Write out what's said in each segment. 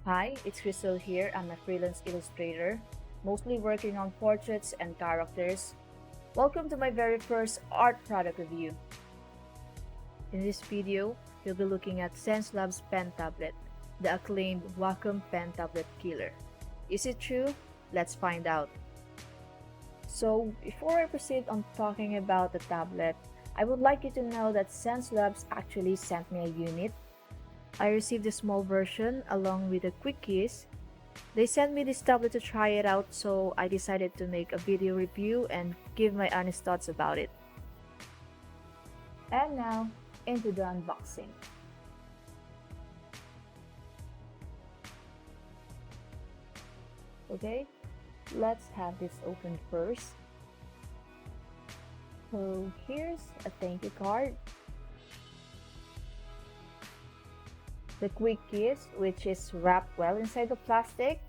Hi, it's Crystal here. I'm a freelance illustrator, mostly working on portraits and characters. Welcome to my very first art product review. In this video, you'll be looking at Xencelabs pen tablet, the acclaimed Wacom Pen tablet killer. Is it true? Let's find out. So, before I proceed on talking about the tablet, I would like you to know that Xencelabs actually sent me a unit. I received a small version along with the quick keys. They sent me this tablet to try it out, so I decided to make a video review and give my honest thoughts about it. And now, into the unboxing. Okay, let's have this open first. So here's a thank you card. The quick keys, which is wrapped well inside the plastic.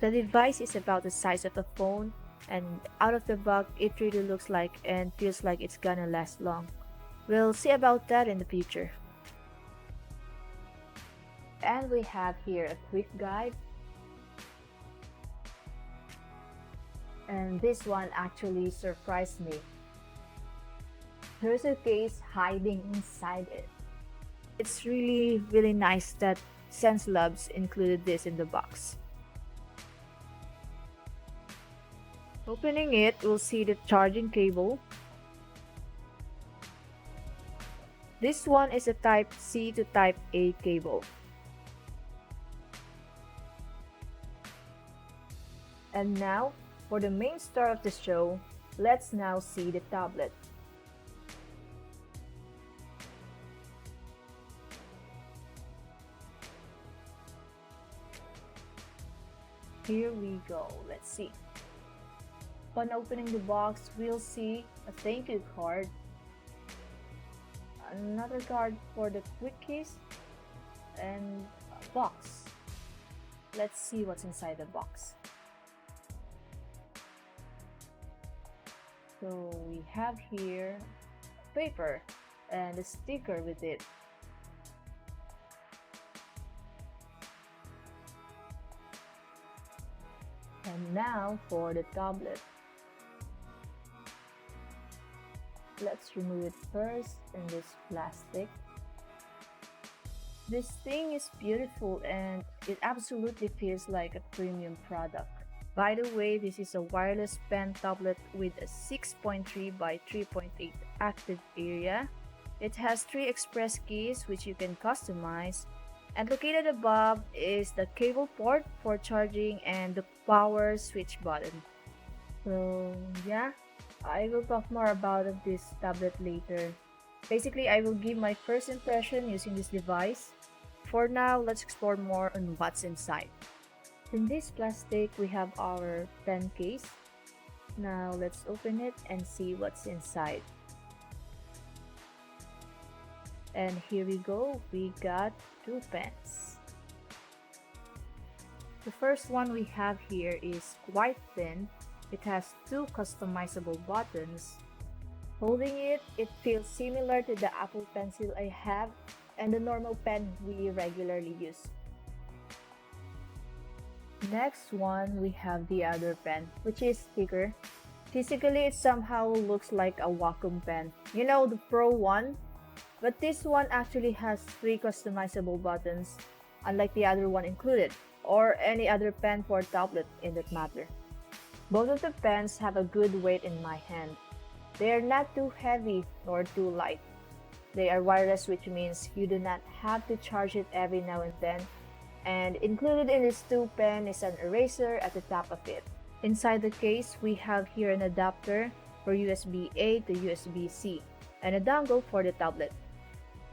The device is about the size of a phone, and out of the box it really looks like and feels like it's gonna last long. We'll see about that in the future. And we have here a quick guide. And this one actually surprised me. There's a case hiding inside it. It's really nice that Xencelabs included this in the box. Opening it, we'll see the charging cable. This one is a Type C to Type A cable. And now, for the main star of the show, let's now see the tablet. Here we go, let's see. Upon opening the box, we'll see a thank you card, another card for the quick keys, and a box. Let's see what's inside the box. So we have here paper and a sticker with it. And now for the tablet. Let's remove it first in this plastic. This thing is beautiful and it absolutely feels like a premium product. By the way, this is a wireless pen tablet with a 6.3 by 3.8 active area. It has 3 express keys which you can customize. And located above is the cable port for charging and the power switch button. So yeah, I will talk more about this tablet later. Basically, I will give my first impression using this device. For now, let's explore more on what's inside. In this plastic, we have our pen case. Now let's open it and see what's inside. And here we go, we got 2 pens. The first one we have here is quite thin. It has 2 customizable buttons. Holding it, it feels similar to the Apple Pencil I have and the normal pen we regularly use. Next one, we have the other pen, which is thicker. Physically, it somehow looks like a Wacom pen. You know, the Pro one? But this one actually has 3 customizable buttons, unlike the other one included, or any other pen for tablet in that matter. Both of the pens have a good weight in my hand. They are not too heavy nor too light. They are wireless, which means you do not have to charge it every now and then. And included in this 2 pen is an eraser at the top of it. Inside the case, we have here an adapter for USB-A to USB-C and a dongle for the tablet.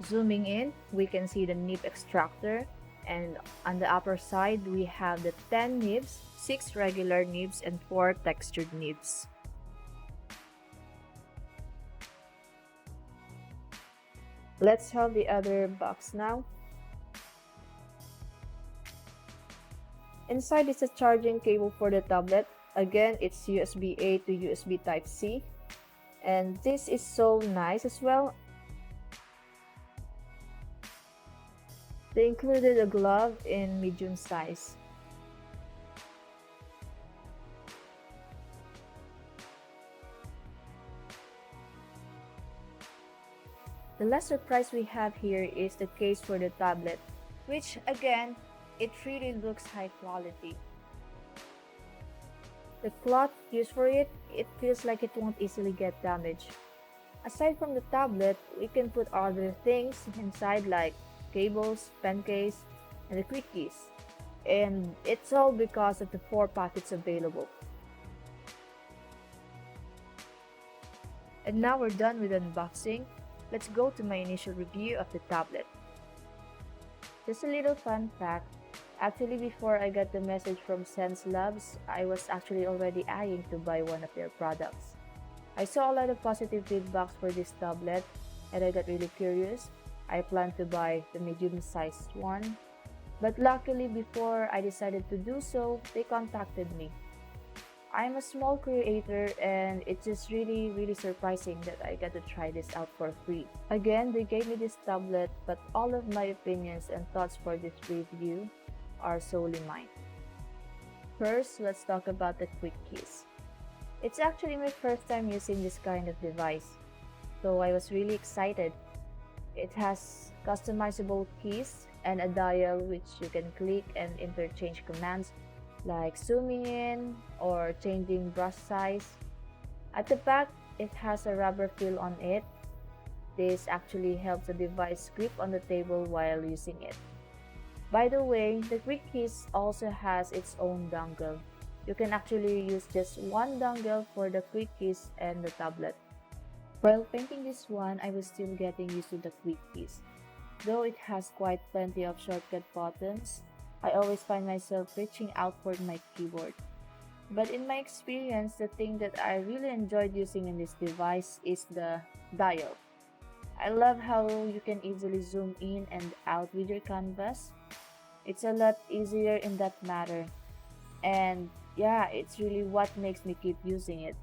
Zooming in, we can see the nib extractor, and on the upper side, we have the 10 nibs, 6 regular nibs, and 4 textured nibs. Let's have the other box now. Inside is a charging cable for the tablet. Again, it's USB-A to USB Type-C. And this is so nice as well. They included a glove in medium size. The last surprise we have here is the case for the tablet, which again, it really looks high quality. The cloth used for it, it feels like it won't easily get damaged. Aside from the tablet, we can put other things inside like cables, pen case, and the quick keys. And it's all because of the 4 pockets available. And now we're done with unboxing. Let's go to my initial review of the tablet. Just a little fun fact. Actually, before I got the message from Xencelabs, I was actually already eyeing to buy one of their products. I saw a lot of positive feedbacks for this tablet and I got really curious. I planned to buy the medium-sized one, but luckily before I decided to do so, they contacted me. I'm a small creator and it's just really surprising that I got to try this out for free. Again, they gave me this tablet, but all of my opinions and thoughts for this review are solely mine. First, let's talk about the quick keys. It's actually my first time using this kind of device, so I was really excited. It has customizable keys and a dial which you can click and interchange commands like zooming in or changing brush size. At the back, it has a rubber feel on it. This actually helps the device grip on the table while using it. By the way, the quick keys also has its own dongle. You can actually use just one dongle for the quick keys and the tablet. While painting this one, I was still getting used to the quick keys. Though it has quite plenty of shortcut buttons, I always find myself reaching out for my keyboard. But in my experience, the thing that I really enjoyed using in this device is the dial. I love how you can easily zoom in and out with your canvas. It's a lot easier in that matter. And yeah, it's really what makes me keep using it.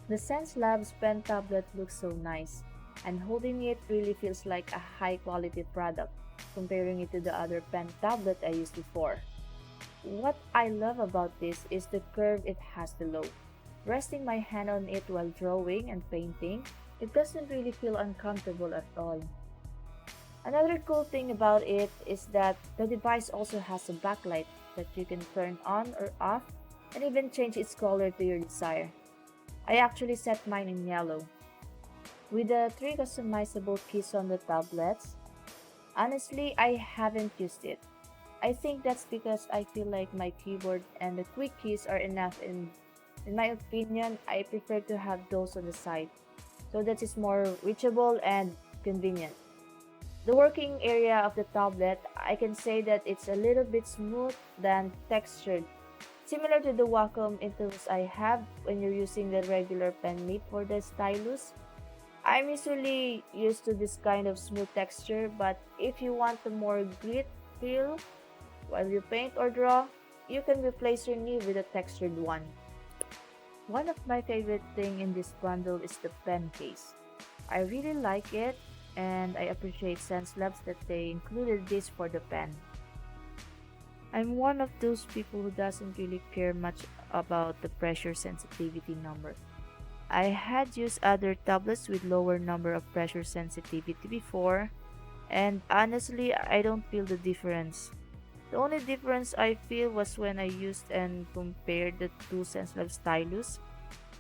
The Xencelabs pen tablet looks so nice, and holding it really feels like a high quality product, comparing it to the other pen tablet I used before. What I love about this is the curve it has below. Resting my hand on it while drawing and painting, it doesn't really feel uncomfortable at all. Another cool thing about it is that the device also has a backlight that you can turn on or off and even change its color to your desire. I actually set mine in yellow. With the 3 customizable keys on the tablets, honestly, I haven't used it. I think that's because I feel like my keyboard and the quick keys are enough in my opinion, I prefer to have those on the side, so that is more reachable and convenient. The working area of the tablet, I can say that it's a little bit smooth than textured. Similar to the Wacom tools I have when you're using the regular pen nib for the stylus. I'm usually used to this kind of smooth texture, but if you want a more grit feel while you paint or draw, you can replace your nib with a textured one. One of my favorite thing in this bundle is the pen case. I really like it and I appreciate Xencelabs that they included this for the pen. I'm one of those people who doesn't really care much about the pressure sensitivity number. I had used other tablets with lower number of pressure sensitivity before, and honestly, I don't feel the difference. The only difference I feel was when I used and compared the two Xencelabs stylus.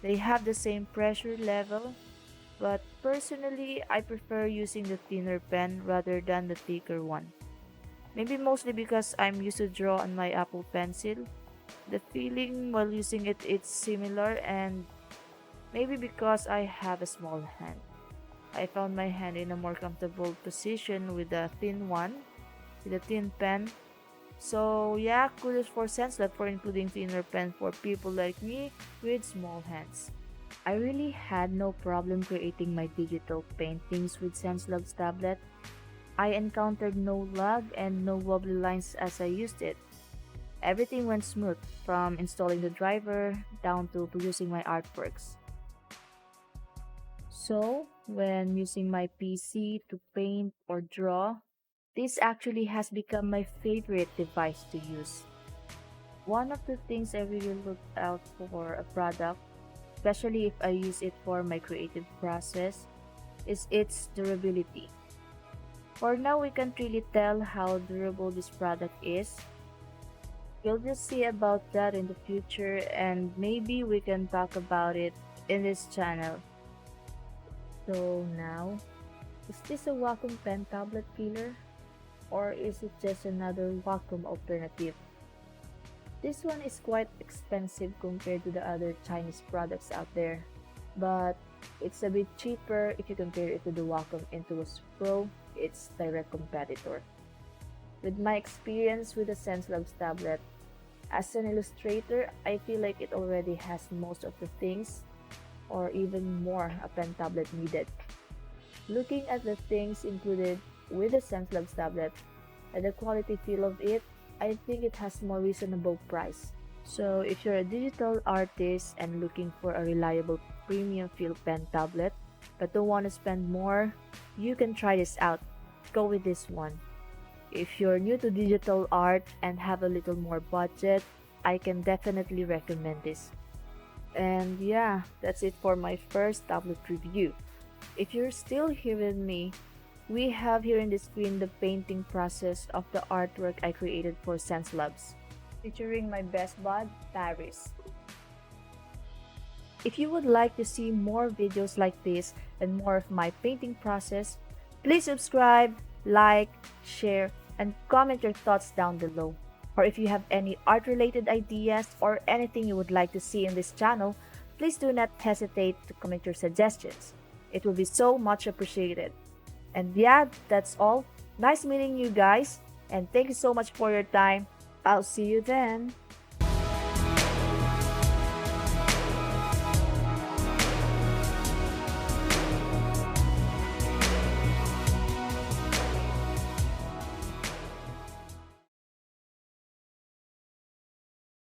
They have the same pressure level, but personally, I prefer using the thinner pen rather than the thicker one. Maybe mostly because I'm used to draw on my Apple Pencil. The feeling while using it it's similar, and maybe because I have a small hand. I found my hand in a more comfortable position with the thin one, with a thin pen. So yeah, kudos for Xencelabs for including thinner pen for people like me with small hands. I really had no problem creating my digital paintings with Xencelabs tablet. I encountered no lag and no wobbly lines as I used it. Everything went smooth, from installing the driver down to producing my artworks. So, when using my PC to paint or draw, this actually has become my favorite device to use. One of the things I really look out for a product, especially if I use it for my creative process, is its durability. For now, we can't really tell how durable this product is. We'll just see about that in the future, and maybe we can talk about it in this channel. So now, is this a Wacom Pen tablet killer? Or is it just another Wacom alternative? This one is quite expensive compared to the other Chinese products out there, but it's a bit cheaper if you compare it to the Wacom Intuos Pro, its direct competitor. With my experience with the Xencelabs tablet, as an illustrator, I feel like it already has most of the things, or even more, a pen tablet needed. Looking at the things included with the Xencelabs tablet and the quality feel of it, I think it has more reasonable price. So if you're a digital artist and looking for a reliable premium feel pen tablet but don't want to spend more, you can try this out. Go with this one. If you're new to digital art and have a little more budget, I can definitely recommend this. And yeah, that's it for my first tablet review. If you're still here with me, we have here in the screen the painting process of the artwork I created for Xencelabs, featuring my best bud, Paris. If you would like to see more videos like this and more of my painting process, please subscribe, like, share, and comment your thoughts down below. Or if you have any art-related ideas or anything you would like to see in this channel, please do not hesitate to comment your suggestions. It will be so much appreciated. And yeah, that's all. Nice meeting you guys, and thank you so much for your time. I'll see you then.